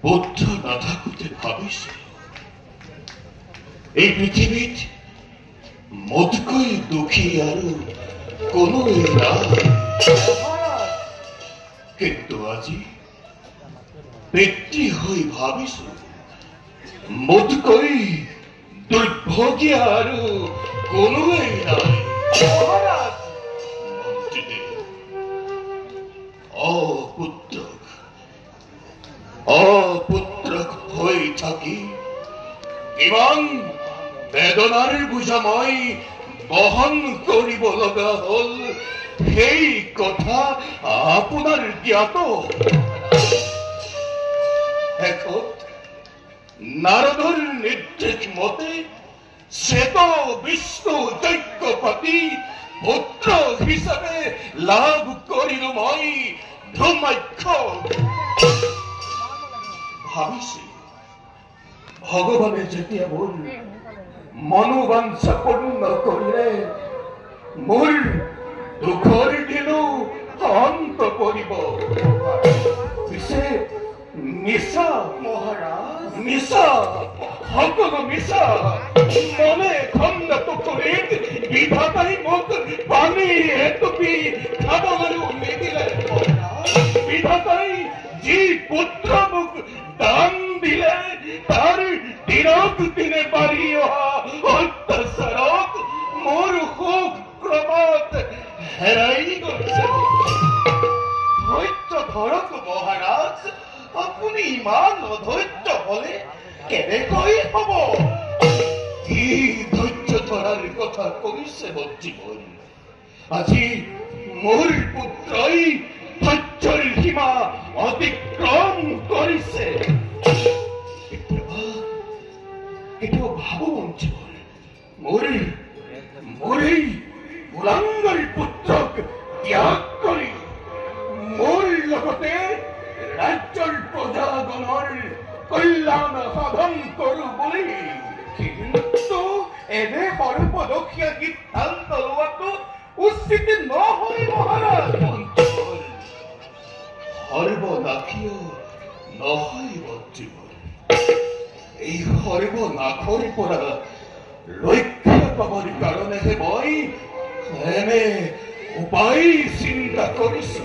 পুত্ৰ নাথাকোতে ভাবিছিলো এই পৃথিৱীত মোতকৈ দুখী আৰু কোনোৱে নাই। কিন্তু আজি পিতৃ হৈ ভাবিছো মোতকৈ দুৰ্ভগীয়া আৰু কোনোৱে নাই। অপুত্ৰক হৈ থাকি ইমান বেদনাৰ বোজা মই বহন কৰিব লগা হল, সেই কথা আপোনাৰ জ্ঞাত। শেষত নাৰদৰ নিৰ্দেশ মতে শ্বেত বিষ্ণু যজ্ঞ পাতি পুত্ৰ হিচাপে লাভ কৰিলো মই ব্ৰহ্মাক্ষ। ভাবিছো ভগৱানে যেতিয়া মোৰ মনোবাঞ্ছা পূৰ্ণ কৰিলে মোৰ দুখৰ দিনো অন্ত পৰিব। পিছে মিছা মহাৰাজ, মিছা, সকলো মিছা। মনে খণ্ড পুখুৰীত বিধাতাই মোক পানী এটুপি খাবলৈ নিদিলে। বিধাতাই যি পুত্ৰ মোক দান দিলে তাৰ দিনক দিনে বাঢ়ি অহা অত্যাচাৰত মোৰ সুখ ক্ৰমত হেৰাই গৈছে। ধৈৰ্য ধৰক মহাৰাজ, আপুনি ইমান অধৈৰ্য হলে কেনেকৈ হব? কি ধৈৰ্য ধৰাৰ কথা কৈছে মন্ত্ৰীবৰ? আজি মোৰ পুত্ৰই ধৈৰ্যৰ সীমা অতিক্ৰম কৰিছে। কেতিয়াবা ভাবো মন্ত্ৰীবৰ, মোৰ এই কুলাংগৰ পুত্ৰক ত্যাগ কৰি মোৰ লগতে ৰাজ্যৰ প্ৰজাগণৰ কল্যাণ সাধন কৰো বুলি। কিন্তু এনে সৰ্বদক্ষীয়া সিদ্ধান্ত লোৱাটো উচিত নহয় মহাৰাজ। সৰ্বনাশীয় নহয় মন্ত্ৰীবৰ, এই সৰ্বনাশৰ পৰা ৰক্ষা পাবৰ কাৰণেহে মই এনে উপায় চিন্তা কৰিছো।